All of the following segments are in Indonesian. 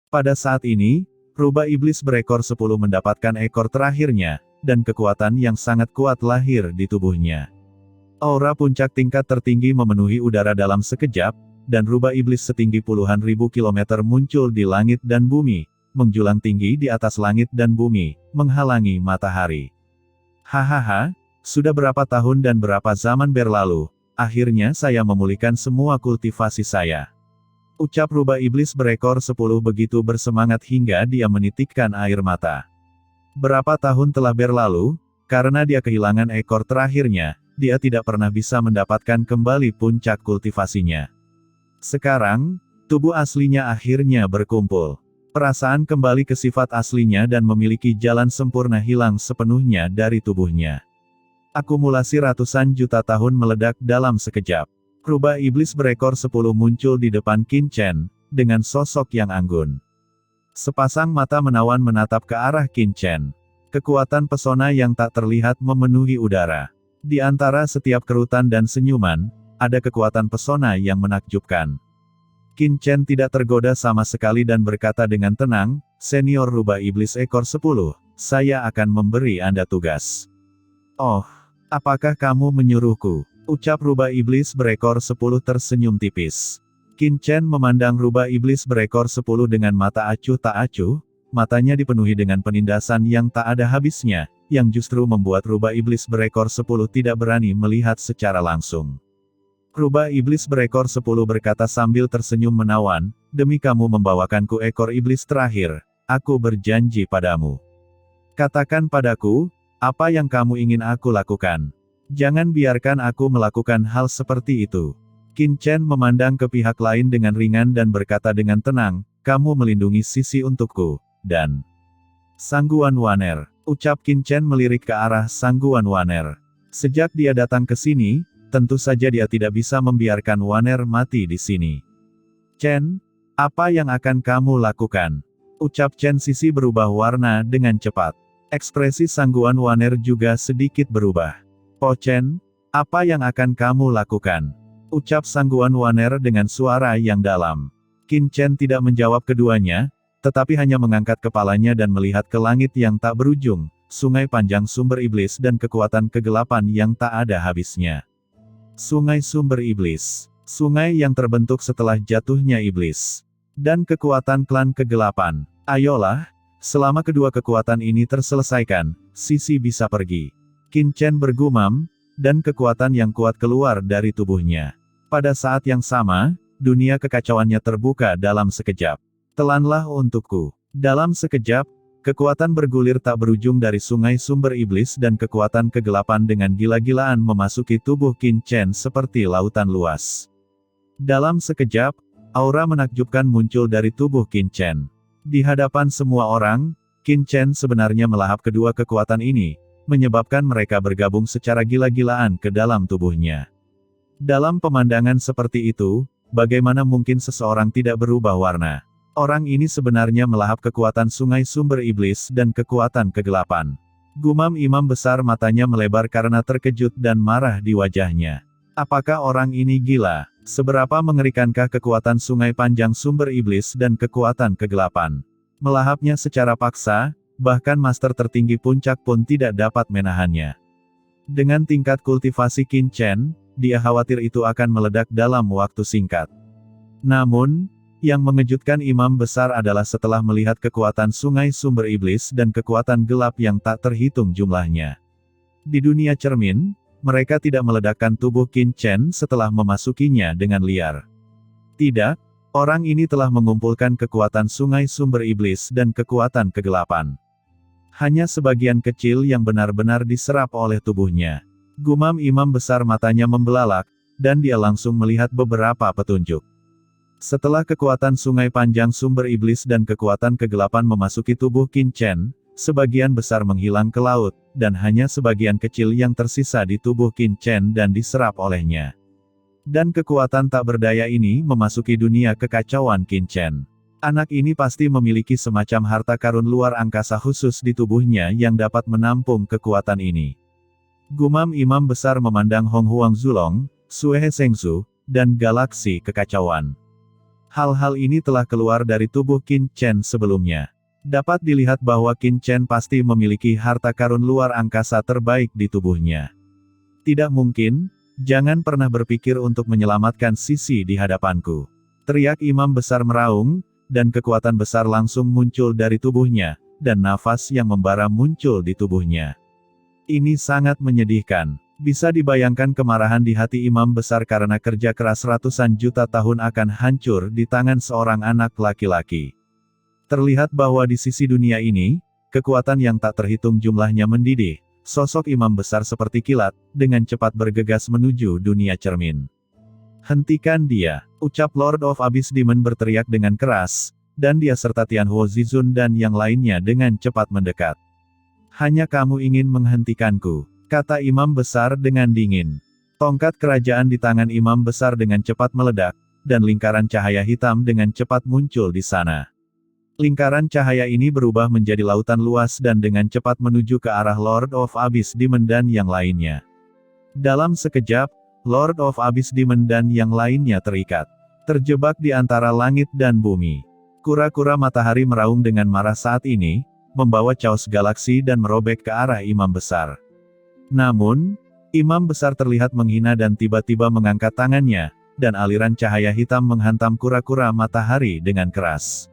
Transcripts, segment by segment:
Pada saat ini, rubah iblis berekor 10 mendapatkan ekor terakhirnya, dan kekuatan yang sangat kuat lahir di tubuhnya. Aura puncak tingkat tertinggi memenuhi udara dalam sekejap, dan rubah iblis setinggi puluhan ribu kilometer muncul di langit dan bumi, menjulang tinggi di atas langit dan bumi, menghalangi matahari. Hahaha, sudah berapa tahun dan berapa zaman berlalu, akhirnya saya memulihkan semua kultivasi saya. Ucap rubah iblis berekor 10 begitu bersemangat hingga dia menitikkan air mata. Berapa tahun telah berlalu, karena dia kehilangan ekor terakhirnya, dia tidak pernah bisa mendapatkan kembali puncak kultivasinya. Sekarang, tubuh aslinya akhirnya berkumpul. Perasaan kembali ke sifat aslinya dan memiliki jalan sempurna hilang sepenuhnya dari tubuhnya. Akumulasi ratusan juta tahun meledak dalam sekejap. Rubah iblis berekor 10 muncul di depan Qin Chen, dengan sosok yang anggun. Sepasang mata menawan menatap ke arah Qin Chen. Kekuatan pesona yang tak terlihat memenuhi udara. Di antara setiap kerutan dan senyuman, ada kekuatan pesona yang menakjubkan. Qin Chen tidak tergoda sama sekali dan berkata dengan tenang, "Senior rubah iblis ekor 10, saya akan memberi Anda tugas." "Oh, apakah kamu menyuruhku?" Ucap rubah iblis berekor 10 tersenyum tipis. Qin Chen memandang rubah iblis berekor 10 dengan mata acuh tak acuh, matanya dipenuhi dengan penindasan yang tak ada habisnya, yang justru membuat rubah iblis berekor 10 tidak berani melihat secara langsung. Rubah iblis berekor 10 berkata sambil tersenyum menawan, "Demi kamu membawakanku ekor iblis terakhir, aku berjanji padamu. Katakan padaku, apa yang kamu ingin aku lakukan? Jangan biarkan aku melakukan hal seperti itu." Qin Chen memandang ke pihak lain dengan ringan dan berkata dengan tenang, "Kamu melindungi sisi untukku, dan Sangguan Waner." Ucap Qin Chen melirik ke arah Sangguan Waner. Sejak dia datang ke sini, tentu saja dia tidak bisa membiarkan Waner mati di sini. "Chen, apa yang akan kamu lakukan?" Ucap Chen sisi berubah warna dengan cepat. Ekspresi Sangguan Waner juga sedikit berubah. "Po Chen, apa yang akan kamu lakukan?" Ucap Sangguan Waner dengan suara yang dalam. Qin Chen tidak menjawab keduanya, tetapi hanya mengangkat kepalanya dan melihat ke langit yang tak berujung, sungai panjang sumber iblis dan kekuatan kegelapan yang tak ada habisnya. Sungai sumber iblis. Sungai yang terbentuk setelah jatuhnya iblis. Dan kekuatan klan kegelapan. Ayolah, selama kedua kekuatan ini terselesaikan, sisi bisa pergi. Qin Chen bergumam, dan kekuatan yang kuat keluar dari tubuhnya. Pada saat yang sama, dunia kekacauannya terbuka dalam sekejap. "Telanlah untukku." Dalam sekejap, kekuatan bergulir tak berujung dari sungai sumber iblis dan kekuatan kegelapan dengan gila-gilaan memasuki tubuh Qin Chen seperti lautan luas. Dalam sekejap, aura menakjubkan muncul dari tubuh Qin Chen. Di hadapan semua orang, Qin Chen sebenarnya melahap kedua kekuatan ini, menyebabkan mereka bergabung secara gila-gilaan ke dalam tubuhnya. Dalam pemandangan seperti itu, bagaimana mungkin seseorang tidak berubah warna? Orang ini sebenarnya melahap kekuatan sungai sumber iblis dan kekuatan kegelapan. Gumam imam besar, matanya melebar karena terkejut dan marah di wajahnya. Apakah orang ini gila? Seberapa mengerikankah kekuatan sungai panjang sumber iblis dan kekuatan kegelapan? Melahapnya secara paksa, bahkan master tertinggi puncak pun tidak dapat menahannya. Dengan tingkat kultivasi Qin Chen, dia khawatir itu akan meledak dalam waktu singkat. Namun, yang mengejutkan imam besar adalah setelah melihat kekuatan sungai sumber iblis dan kekuatan gelap yang tak terhitung jumlahnya. Di dunia cermin, mereka tidak meledakkan tubuh Qin Chen setelah memasukinya dengan liar. Tidak, orang ini telah mengumpulkan kekuatan sungai sumber iblis dan kekuatan kegelapan. Hanya sebagian kecil yang benar-benar diserap oleh tubuhnya. Gumam imam besar, matanya membelalak, dan dia langsung melihat beberapa petunjuk. Setelah kekuatan sungai panjang sumber iblis dan kekuatan kegelapan memasuki tubuh Qin Chen, sebagian besar menghilang ke laut, dan hanya sebagian kecil yang tersisa di tubuh Qin Chen dan diserap olehnya. Dan kekuatan tak berdaya ini memasuki dunia kekacauan Qin Chen. Anak ini pasti memiliki semacam harta karun luar angkasa khusus di tubuhnya yang dapat menampung kekuatan ini. Gumam imam besar memandang Hong Huang Zulong, Sue He Sengzu, dan galaksi kekacauan. Hal-hal ini telah keluar dari tubuh Qin Chen sebelumnya. Dapat dilihat bahwa Qin Chen pasti memiliki harta karun luar angkasa terbaik di tubuhnya. Tidak mungkin, jangan pernah berpikir untuk menyelamatkan Sisi di hadapanku. Teriak imam besar meraung, dan kekuatan besar langsung muncul dari tubuhnya, dan nafas yang membara muncul di tubuhnya. Ini sangat menyedihkan. Bisa dibayangkan kemarahan di hati imam besar karena kerja keras ratusan juta tahun akan hancur di tangan seorang anak laki-laki. Terlihat bahwa di sisi dunia ini, kekuatan yang tak terhitung jumlahnya mendidih. Sosok imam besar seperti kilat, dengan cepat bergegas menuju dunia cermin. Hentikan dia, ucap Lord of Abyss Demon berteriak dengan keras, dan dia serta Tianhuo Zizun dan yang lainnya dengan cepat mendekat. Hanya kamu ingin menghentikanku, kata imam besar dengan dingin. Tongkat kerajaan di tangan imam besar dengan cepat meledak, dan lingkaran cahaya hitam dengan cepat muncul di sana. Lingkaran cahaya ini berubah menjadi lautan luas dan dengan cepat menuju ke arah Lord of Abyss Demon dan yang lainnya. Dalam sekejap, Lord of Abyss Demon dan yang lainnya terikat. Terjebak di antara langit dan bumi. Kura-kura matahari meraung dengan marah saat ini, membawa chaos galaksi dan merobek ke arah imam besar. Namun, imam besar terlihat menghina dan tiba-tiba mengangkat tangannya, dan aliran cahaya hitam menghantam kura-kura matahari dengan keras.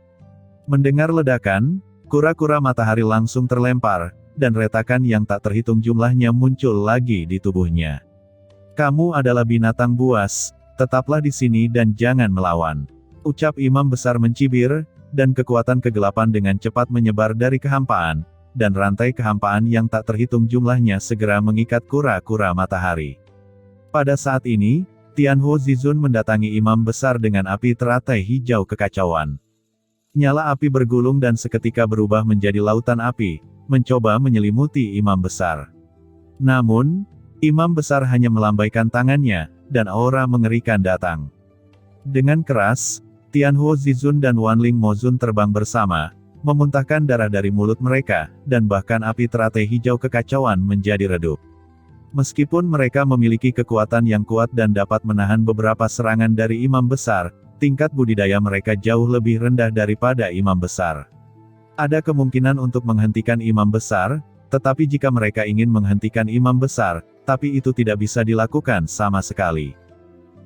Mendengar ledakan, kura-kura matahari langsung terlempar, dan retakan yang tak terhitung jumlahnya muncul lagi di tubuhnya. Kamu adalah binatang buas, tetaplah di sini dan jangan melawan. Ucap imam besar mencibir, dan kekuatan kegelapan dengan cepat menyebar dari kehampaan, dan rantai kehampaan yang tak terhitung jumlahnya segera mengikat kura-kura matahari. Pada saat ini, Tianhuo Zizun mendatangi imam besar dengan api teratai hijau kekacauan. Nyala api bergulung dan seketika berubah menjadi lautan api, mencoba menyelimuti imam besar. Namun, imam besar hanya melambaikan tangannya, dan aura mengerikan datang. Dengan keras, Tianhuo Zizun dan Wanling Mozun terbang bersama, memuntahkan darah dari mulut mereka, dan bahkan api teratai hijau kekacauan menjadi redup. Meskipun mereka memiliki kekuatan yang kuat dan dapat menahan beberapa serangan dari imam besar, tingkat budidaya mereka jauh lebih rendah daripada imam besar. Ada kemungkinan untuk menghentikan imam besar, tetapi jika mereka ingin menghentikan imam besar, tapi itu tidak bisa dilakukan sama sekali.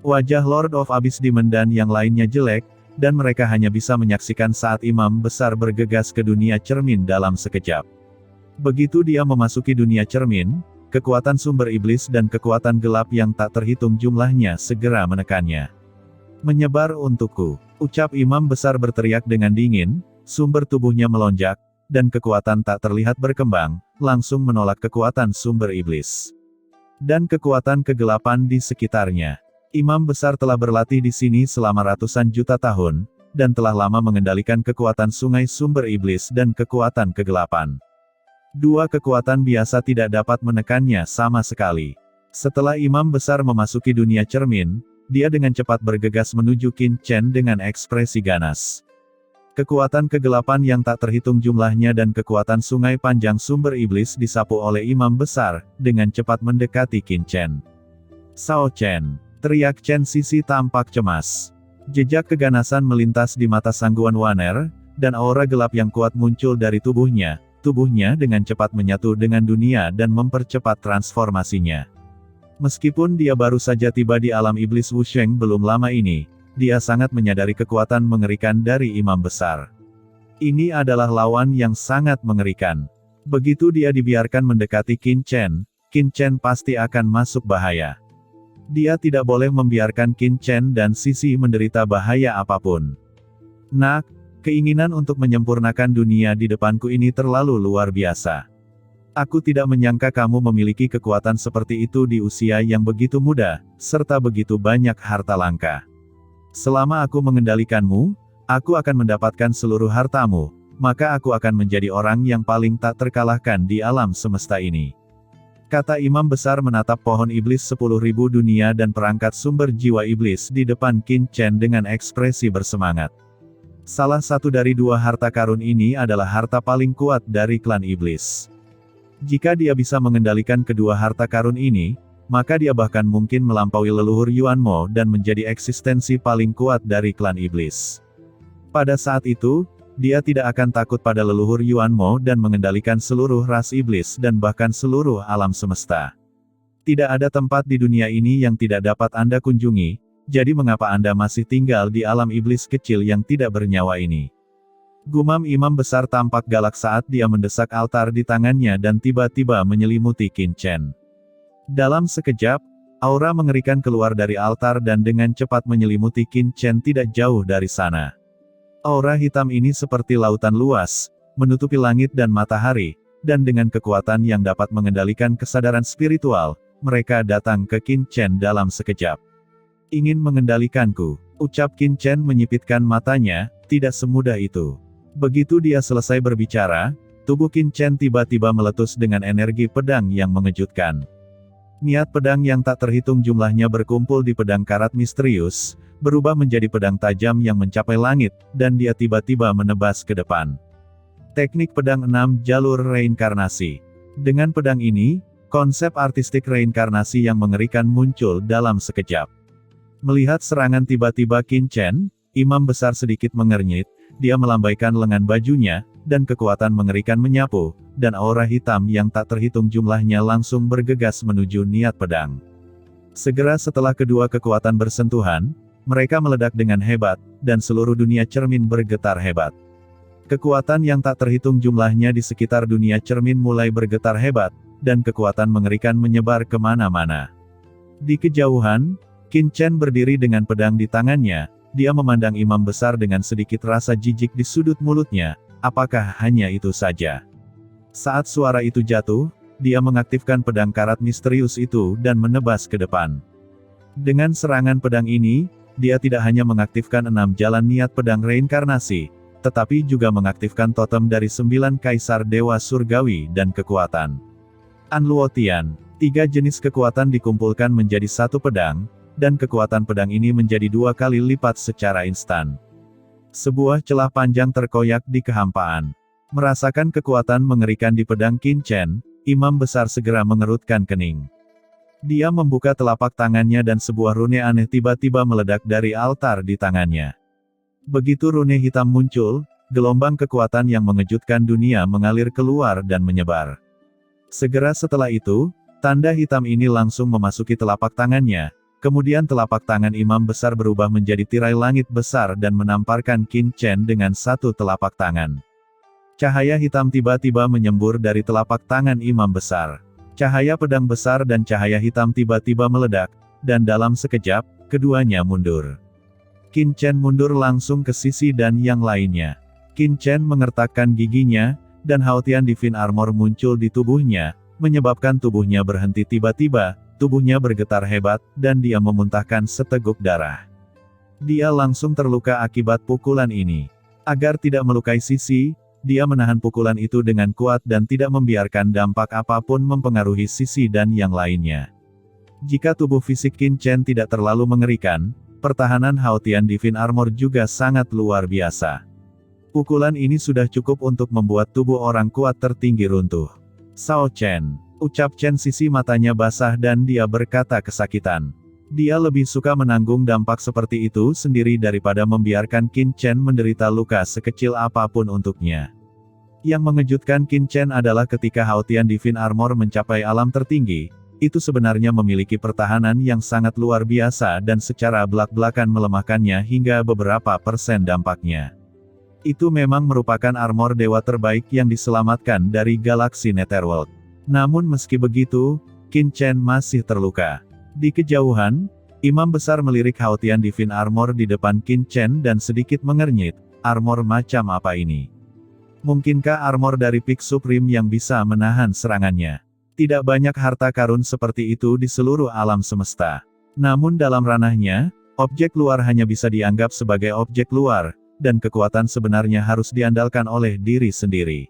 Wajah Lord of Abyss Demon dan yang lainnya jelek, dan mereka hanya bisa menyaksikan saat imam besar bergegas ke dunia cermin dalam sekejap. Begitu dia memasuki dunia cermin, kekuatan sumber iblis dan kekuatan gelap yang tak terhitung jumlahnya segera menekannya. Menyebar untukku, ucap imam besar berteriak dengan dingin, sumber tubuhnya melonjak, dan kekuatan tak terlihat berkembang, langsung menolak kekuatan sumber iblis. Dan kekuatan kegelapan di sekitarnya. Imam besar telah berlatih di sini selama ratusan juta tahun, dan telah lama mengendalikan kekuatan sungai sumber iblis dan kekuatan kegelapan. Dua kekuatan biasa tidak dapat menekannya sama sekali. Setelah imam besar memasuki dunia cermin, dia dengan cepat bergegas menuju Qin Chen dengan ekspresi ganas. Kekuatan kegelapan yang tak terhitung jumlahnya dan kekuatan sungai panjang sumber iblis disapu oleh imam besar, dengan cepat mendekati Qin Chen. Sao Chen, teriak Chen Sisi tampak cemas. Jejak keganasan melintas di mata Sangguan Waner, dan aura gelap yang kuat muncul dari tubuhnya dengan cepat menyatu dengan dunia dan mempercepat transformasinya. Meskipun dia baru saja tiba di alam iblis Wusheng belum lama ini, dia sangat menyadari kekuatan mengerikan dari imam besar. Ini adalah lawan yang sangat mengerikan. Begitu dia dibiarkan mendekati Qin Chen pasti akan masuk bahaya. Dia tidak boleh membiarkan Qin Chen dan Sisi menderita bahaya apapun. Nak, keinginan untuk menyempurnakan dunia di depanku ini terlalu luar biasa. Aku tidak menyangka kamu memiliki kekuatan seperti itu di usia yang begitu muda, serta begitu banyak harta langka. Selama aku mengendalikanmu, aku akan mendapatkan seluruh hartamu, maka aku akan menjadi orang yang paling tak terkalahkan di alam semesta ini. Kata imam besar menatap pohon iblis 10.000 dunia dan perangkat sumber jiwa iblis di depan Qin Chen dengan ekspresi bersemangat. Salah satu dari dua harta karun ini adalah harta paling kuat dari klan iblis. Jika dia bisa mengendalikan kedua harta karun ini, maka dia bahkan mungkin melampaui leluhur Yuan Mo dan menjadi eksistensi paling kuat dari klan iblis. Pada saat itu, dia tidak akan takut pada leluhur Yuan Mo dan mengendalikan seluruh ras iblis dan bahkan seluruh alam semesta. Tidak ada tempat di dunia ini yang tidak dapat Anda kunjungi, jadi mengapa Anda masih tinggal di alam iblis kecil yang tidak bernyawa ini? Gumam imam besar tampak galak saat dia mendesak altar di tangannya dan tiba-tiba menyelimuti Qin Chen. Dalam sekejap, aura mengerikan keluar dari altar dan dengan cepat menyelimuti Qin Chen tidak jauh dari sana. Aura hitam ini seperti lautan luas, menutupi langit dan matahari, dan dengan kekuatan yang dapat mengendalikan kesadaran spiritual, mereka datang ke Qin Chen dalam sekejap. Ingin mengendalikanku, ucap Qin Chen menyipitkan matanya, tidak semudah itu. Begitu dia selesai berbicara, tubuh Qin Chen tiba-tiba meletus dengan energi pedang yang mengejutkan. Niat pedang yang tak terhitung jumlahnya berkumpul di pedang karat misterius, berubah menjadi pedang tajam yang mencapai langit, dan dia tiba-tiba menebas ke depan. Teknik pedang 6 jalur reinkarnasi. Dengan pedang ini, konsep artistik reinkarnasi yang mengerikan muncul dalam sekejap. Melihat serangan tiba-tiba Qin Chen, imam besar sedikit mengernyit, dia melambaikan lengan bajunya, dan kekuatan mengerikan menyapu, dan aura hitam yang tak terhitung jumlahnya langsung bergegas menuju niat pedang. Segera setelah kedua kekuatan bersentuhan, mereka meledak dengan hebat, dan seluruh dunia cermin bergetar hebat. Kekuatan yang tak terhitung jumlahnya di sekitar dunia cermin mulai bergetar hebat, dan kekuatan mengerikan menyebar kemana-mana. Di kejauhan, Qin Chen berdiri dengan pedang di tangannya, dia memandang imam besar dengan sedikit rasa jijik di sudut mulutnya, apakah hanya itu saja? Saat suara itu jatuh, dia mengaktifkan pedang karat misterius itu dan menebas ke depan. Dengan serangan pedang ini, dia tidak hanya mengaktifkan 6 jalan niat pedang reinkarnasi, tetapi juga mengaktifkan totem dari 9 kaisar dewa surgawi dan kekuatan. Anluotian, 3 jenis kekuatan dikumpulkan menjadi satu pedang, dan kekuatan pedang ini menjadi 2 kali lipat secara instan. Sebuah celah panjang terkoyak di kehampaan. Merasakan kekuatan mengerikan di pedang Qin Chen, imam besar segera mengerutkan kening. Dia membuka telapak tangannya dan sebuah rune aneh tiba-tiba meledak dari altar di tangannya. Begitu rune hitam muncul, gelombang kekuatan yang mengejutkan dunia mengalir keluar dan menyebar. Segera setelah itu, tanda hitam ini langsung memasuki telapak tangannya. Kemudian telapak tangan imam besar berubah menjadi tirai langit besar dan menamparkan Qin Chen dengan satu telapak tangan. Cahaya hitam tiba-tiba menyembur dari telapak tangan imam besar. Cahaya pedang besar dan cahaya hitam tiba-tiba meledak, dan dalam sekejap, keduanya mundur. Qin Chen mundur langsung ke sisi dan yang lainnya. Qin Chen mengertakkan giginya, dan Haotian Divine Armor muncul di tubuhnya, menyebabkan tubuhnya berhenti tiba-tiba. Tubuhnya bergetar hebat, dan dia memuntahkan seteguk darah. Dia langsung terluka akibat pukulan ini. Agar tidak melukai Sisi, dia menahan pukulan itu dengan kuat dan tidak membiarkan dampak apapun mempengaruhi Sisi dan yang lainnya. Jika tubuh fisik Qin Chen tidak terlalu mengerikan, pertahanan Haotian Divine Armor juga sangat luar biasa. Pukulan ini sudah cukup untuk membuat tubuh orang kuat tertinggi runtuh. Sao Chen. Ucap Chen Sisi matanya basah dan dia berkata kesakitan. Dia lebih suka menanggung dampak seperti itu sendiri daripada membiarkan Qin Chen menderita luka sekecil apapun untuknya. Yang mengejutkan Qin Chen adalah ketika Haotian Divine Armor mencapai alam tertinggi, itu sebenarnya memiliki pertahanan yang sangat luar biasa dan secara belak-belakan melemahkannya hingga beberapa persen dampaknya. Itu memang merupakan armor dewa terbaik yang diselamatkan dari galaksi Netherworld. Namun meski begitu, Qin Chen masih terluka. Di kejauhan, imam besar melirik Haotian Divine Armor di depan Qin Chen dan sedikit mengernyit, armor macam apa ini? Mungkinkah armor dari Peak Supreme yang bisa menahan serangannya? Tidak banyak harta karun seperti itu di seluruh alam semesta. Namun dalam ranahnya, objek luar hanya bisa dianggap sebagai objek luar, dan kekuatan sebenarnya harus diandalkan oleh diri sendiri.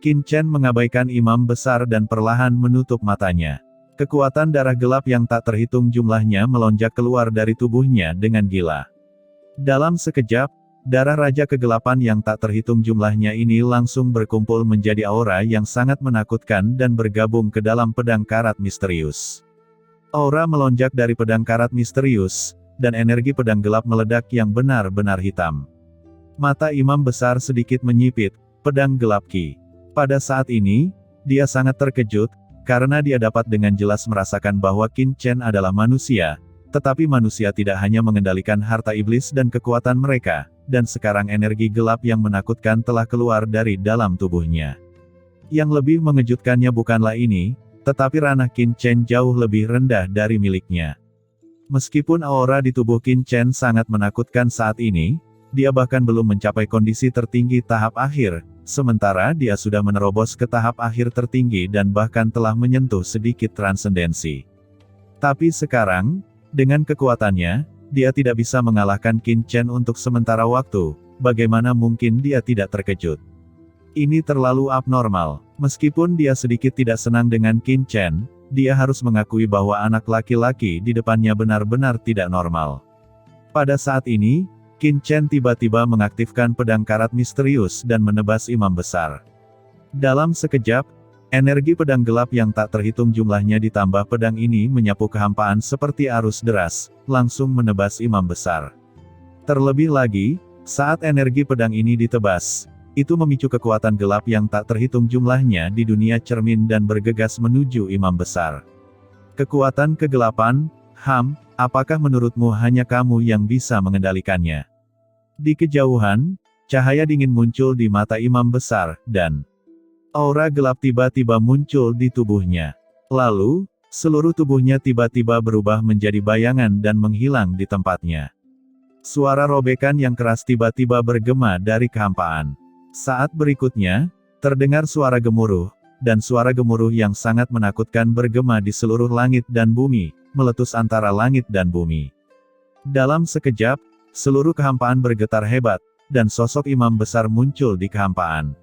Qin Chen mengabaikan imam besar dan perlahan menutup matanya. Kekuatan darah gelap yang tak terhitung jumlahnya melonjak keluar dari tubuhnya dengan gila. Dalam sekejap, darah Raja Kegelapan yang tak terhitung jumlahnya ini langsung berkumpul menjadi aura yang sangat menakutkan dan bergabung ke dalam pedang karat misterius. Aura melonjak dari pedang karat misterius, dan energi pedang gelap meledak yang benar-benar hitam. Mata imam besar sedikit menyipit, pedang gelap Qi. Pada saat ini, dia sangat terkejut, karena dia dapat dengan jelas merasakan bahwa Qin Chen adalah manusia, tetapi manusia tidak hanya mengendalikan harta iblis dan kekuatan mereka, dan sekarang energi gelap yang menakutkan telah keluar dari dalam tubuhnya. Yang lebih mengejutkannya bukanlah ini, tetapi ranah Qin Chen jauh lebih rendah dari miliknya. Meskipun aura di tubuh Qin Chen sangat menakutkan saat ini, dia bahkan belum mencapai kondisi tertinggi tahap akhir, sementara dia sudah menerobos ke tahap akhir tertinggi dan bahkan telah menyentuh sedikit transendensi. Tapi sekarang, dengan kekuatannya, dia tidak bisa mengalahkan Qin Chen untuk sementara waktu, bagaimana mungkin dia tidak terkejut? Ini terlalu abnormal. Meskipun dia sedikit tidak senang dengan Qin Chen, dia harus mengakui bahwa anak laki-laki di depannya benar-benar tidak normal. Pada saat ini, Qin Chen tiba-tiba mengaktifkan pedang karat misterius dan menebas imam besar. Dalam sekejap, energi pedang gelap yang tak terhitung jumlahnya ditambah pedang ini menyapu kehampaan seperti arus deras, langsung menebas imam besar. Terlebih lagi, saat energi pedang ini ditebas, itu memicu kekuatan gelap yang tak terhitung jumlahnya di dunia cermin dan bergegas menuju imam besar. Kekuatan kegelapan, apakah menurutmu hanya kamu yang bisa mengendalikannya? Di kejauhan, cahaya dingin muncul di mata imam besar, dan aura gelap tiba-tiba muncul di tubuhnya. Lalu, seluruh tubuhnya tiba-tiba berubah menjadi bayangan dan menghilang di tempatnya. Suara robekan yang keras tiba-tiba bergema dari kehampaan. Saat berikutnya, terdengar suara gemuruh, dan suara gemuruh yang sangat menakutkan bergema di seluruh langit dan bumi, meletus antara langit dan bumi. Dalam sekejap, seluruh kehampaan bergetar hebat, dan sosok imam besar muncul di kehampaan.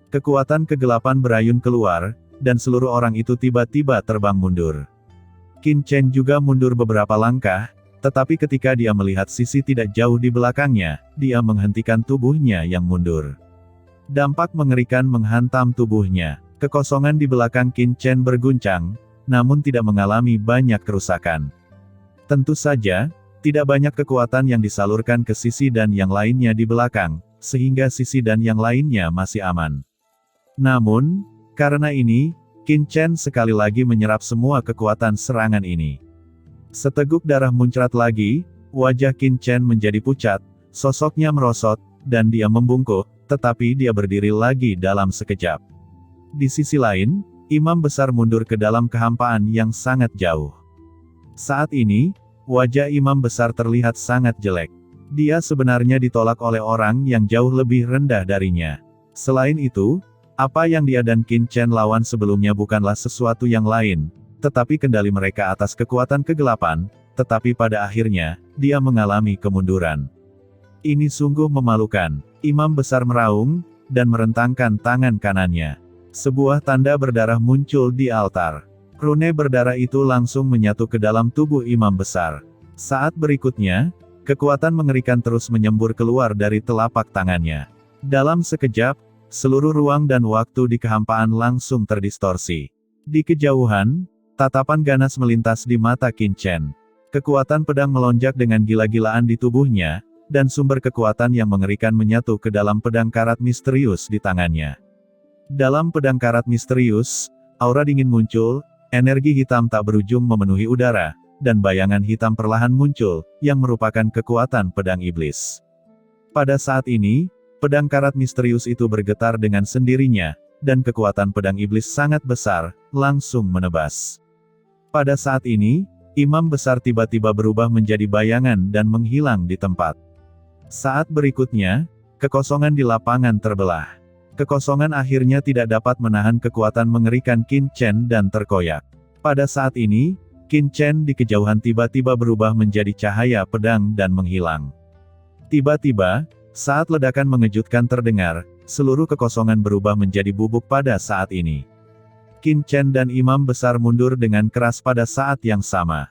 Kekuatan kegelapan berayun keluar, dan seluruh orang itu tiba-tiba terbang mundur. Qin Chen juga mundur beberapa langkah, tetapi ketika dia melihat sisi tidak jauh di belakangnya, dia menghentikan tubuhnya yang mundur. Dampak mengerikan menghantam tubuhnya. Kekosongan di belakang Qin Chen berguncang, namun tidak mengalami banyak kerusakan. Tentu saja, tidak banyak kekuatan yang disalurkan ke sisi dan yang lainnya di belakang, sehingga sisi dan yang lainnya masih aman. Namun, karena ini, Qin Chen sekali lagi menyerap semua kekuatan serangan ini. Seteguk darah muncrat lagi, wajah Qin Chen menjadi pucat, sosoknya merosot, dan dia membungkuk, tetapi dia berdiri lagi dalam sekejap. Di sisi lain, imam besar mundur ke dalam kehampaan yang sangat jauh. Saat ini, wajah imam besar terlihat sangat jelek. Dia sebenarnya ditolak oleh orang yang jauh lebih rendah darinya. Selain itu, apa yang dia dan Qin Chen lawan sebelumnya bukanlah sesuatu yang lain, tetapi kendali mereka atas kekuatan kegelapan, tetapi pada akhirnya, dia mengalami kemunduran. Ini sungguh memalukan. Imam besar meraung, dan merentangkan tangan kanannya. Sebuah tanda berdarah muncul di altar. Rune berdarah itu langsung menyatu ke dalam tubuh imam besar. Saat berikutnya, kekuatan mengerikan terus menyembur keluar dari telapak tangannya. Dalam sekejap, seluruh ruang dan waktu di kehampaan langsung terdistorsi. Di kejauhan, tatapan ganas melintas di mata Qin Chen. Kekuatan pedang melonjak dengan gila-gilaan di tubuhnya, dan sumber kekuatan yang mengerikan menyatu ke dalam pedang karat misterius di tangannya. Dalam pedang karat misterius, aura dingin muncul, energi hitam tak berujung memenuhi udara, dan bayangan hitam perlahan muncul, yang merupakan kekuatan pedang iblis. Pada saat ini, pedang karat misterius itu bergetar dengan sendirinya, dan kekuatan pedang iblis sangat besar, langsung menebas. Pada saat ini, imam besar tiba-tiba berubah menjadi bayangan dan menghilang di tempat. Saat berikutnya, kekosongan di lapangan terbelah. Kekosongan akhirnya tidak dapat menahan kekuatan mengerikan Qin Chen dan terkoyak. Pada saat ini, Qin Chen di kejauhan tiba-tiba berubah menjadi cahaya pedang dan menghilang. Tiba-tiba, saat ledakan mengejutkan terdengar, seluruh kekosongan berubah menjadi bubuk pada saat ini. Qin Chen dan imam besar mundur dengan keras pada saat yang sama.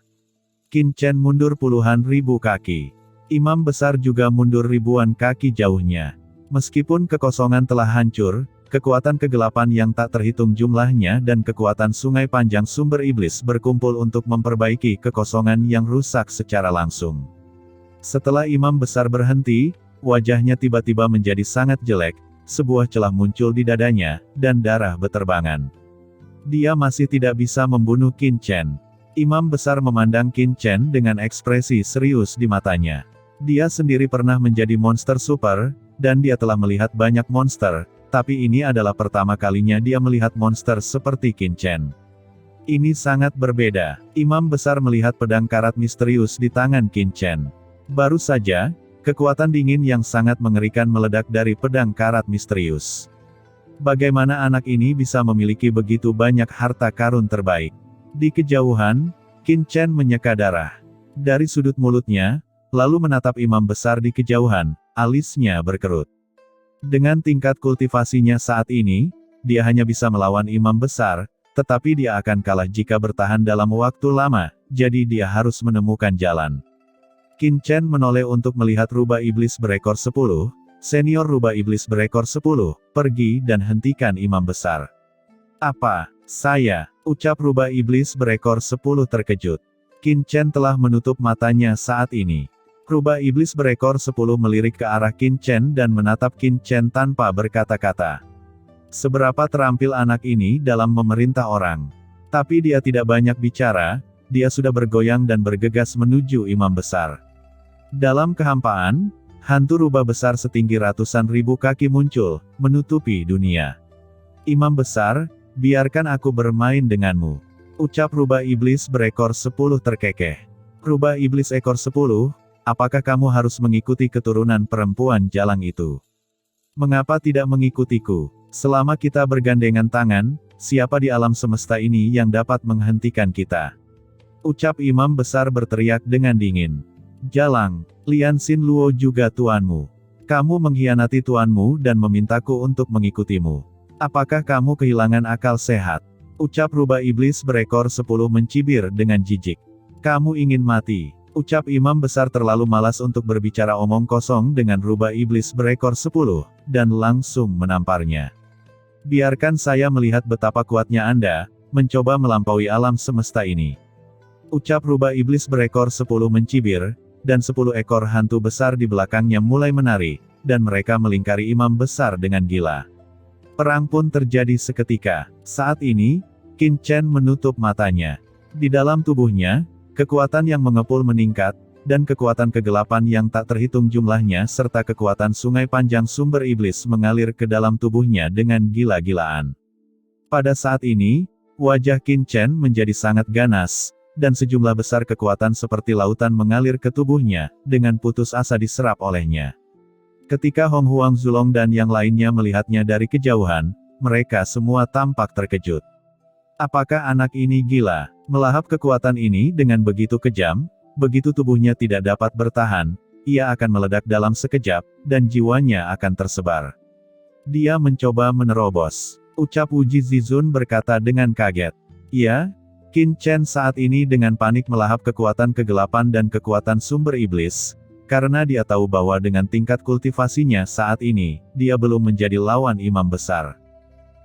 Qin Chen mundur puluhan ribu kaki. Imam besar juga mundur ribuan kaki jauhnya. Meskipun kekosongan telah hancur, kekuatan kegelapan yang tak terhitung jumlahnya dan kekuatan sungai panjang sumber iblis berkumpul untuk memperbaiki kekosongan yang rusak secara langsung. Setelah imam besar berhenti, wajahnya tiba-tiba menjadi sangat jelek, sebuah celah muncul di dadanya, dan darah beterbangan. Dia masih tidak bisa membunuh Qin Chen. Imam besar memandang Qin Chen dengan ekspresi serius di matanya. Dia sendiri pernah menjadi monster super, dan dia telah melihat banyak monster, tapi ini adalah pertama kalinya dia melihat monster seperti Qin Chen. Ini sangat berbeda. Imam besar melihat pedang karat misterius di tangan Qin Chen. Baru saja, kekuatan dingin yang sangat mengerikan meledak dari pedang karat misterius. Bagaimana anak ini bisa memiliki begitu banyak harta karun terbaik? Di kejauhan, Qin Chen menyeka darah dari sudut mulutnya, lalu menatap imam besar di kejauhan, alisnya berkerut. Dengan tingkat kultivasinya saat ini, dia hanya bisa melawan imam besar, tetapi dia akan kalah jika bertahan dalam waktu lama, jadi dia harus menemukan jalan. Qin Chen menoleh untuk melihat rubah iblis berekor 10, senior rubah iblis berekor 10, pergi dan hentikan imam besar. Apa? Saya, ucap rubah iblis berekor 10 terkejut. Qin Chen telah menutup matanya saat ini. Rubah iblis berekor 10 melirik ke arah Qin Chen dan menatap Qin Chen tanpa berkata-kata. Seberapa terampil anak ini dalam memerintah orang. Tapi dia tidak banyak bicara, dia sudah bergoyang dan bergegas menuju imam besar. Dalam kehampaan, hantu rubah besar setinggi ratusan ribu kaki muncul, menutupi dunia. Imam besar, biarkan aku bermain denganmu. Ucap rubah iblis berekor 10 terkekeh. Rubah iblis ekor 10, apakah kamu harus mengikuti keturunan perempuan jalang itu? Mengapa tidak mengikutiku? Selama kita bergandengan tangan, siapa di alam semesta ini yang dapat menghentikan kita? Ucap imam besar berteriak dengan dingin. Jalang, Lian Xin Luo juga tuanmu. Kamu mengkhianati tuanmu dan memintaku untuk mengikutimu. Apakah kamu kehilangan akal sehat? Ucap rubah iblis berekor 10 mencibir dengan jijik. Kamu ingin mati. Ucap imam besar terlalu malas untuk berbicara omong kosong dengan rubah iblis berekor 10, dan langsung menamparnya. Biarkan saya melihat betapa kuatnya Anda, mencoba melampaui alam semesta ini. Ucap rubah iblis berekor 10 mencibir, dan 10 ekor hantu besar di belakangnya mulai menari, dan mereka melingkari imam besar dengan gila. Perang pun terjadi seketika. Saat ini, Qin Chen menutup matanya. Di dalam tubuhnya, kekuatan yang mengepul meningkat, dan kekuatan kegelapan yang tak terhitung jumlahnya serta kekuatan sungai panjang sumber iblis mengalir ke dalam tubuhnya dengan gila-gilaan. Pada saat ini, wajah Qin Chen menjadi sangat ganas, dan sejumlah besar kekuatan seperti lautan mengalir ke tubuhnya, dengan putus asa diserap olehnya. Ketika Hong Huang Zulong dan yang lainnya melihatnya dari kejauhan, mereka semua tampak terkejut. Apakah anak ini gila? Melahap kekuatan ini dengan begitu kejam, begitu tubuhnya tidak dapat bertahan, ia akan meledak dalam sekejap, dan jiwanya akan tersebar. Dia mencoba menerobos. Ucap Wuji Zizun berkata dengan kaget. Ya? Qin Chen saat ini dengan panik melahap kekuatan kegelapan dan kekuatan sumber iblis, karena dia tahu bahwa dengan tingkat kultivasinya saat ini, dia belum menjadi lawan imam besar.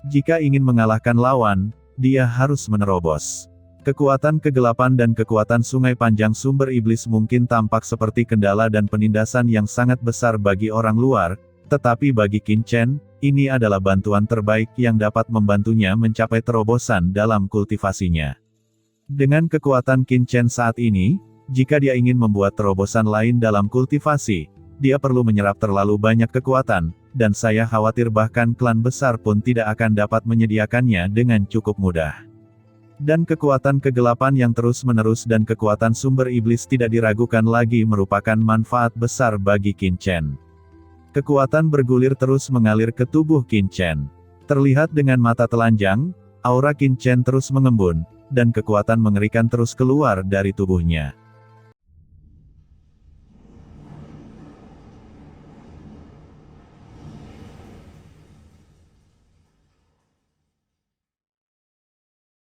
Jika ingin mengalahkan lawan, dia harus menerobos. Kekuatan kegelapan dan kekuatan sungai panjang sumber iblis mungkin tampak seperti kendala dan penindasan yang sangat besar bagi orang luar, tetapi bagi Qin Chen, ini adalah bantuan terbaik yang dapat membantunya mencapai terobosan dalam kultivasinya. Dengan kekuatan Qin Chen saat ini, jika dia ingin membuat terobosan lain dalam kultivasi, dia perlu menyerap terlalu banyak kekuatan, dan saya khawatir bahkan klan besar pun tidak akan dapat menyediakannya dengan cukup mudah. Dan kekuatan kegelapan yang terus-menerus dan kekuatan sumber iblis tidak diragukan lagi merupakan manfaat besar bagi Qin Chen. Kekuatan bergulir terus mengalir ke tubuh Qin Chen. Terlihat dengan mata telanjang, aura Qin Chen terus mengembun, dan kekuatan mengerikan terus keluar dari tubuhnya.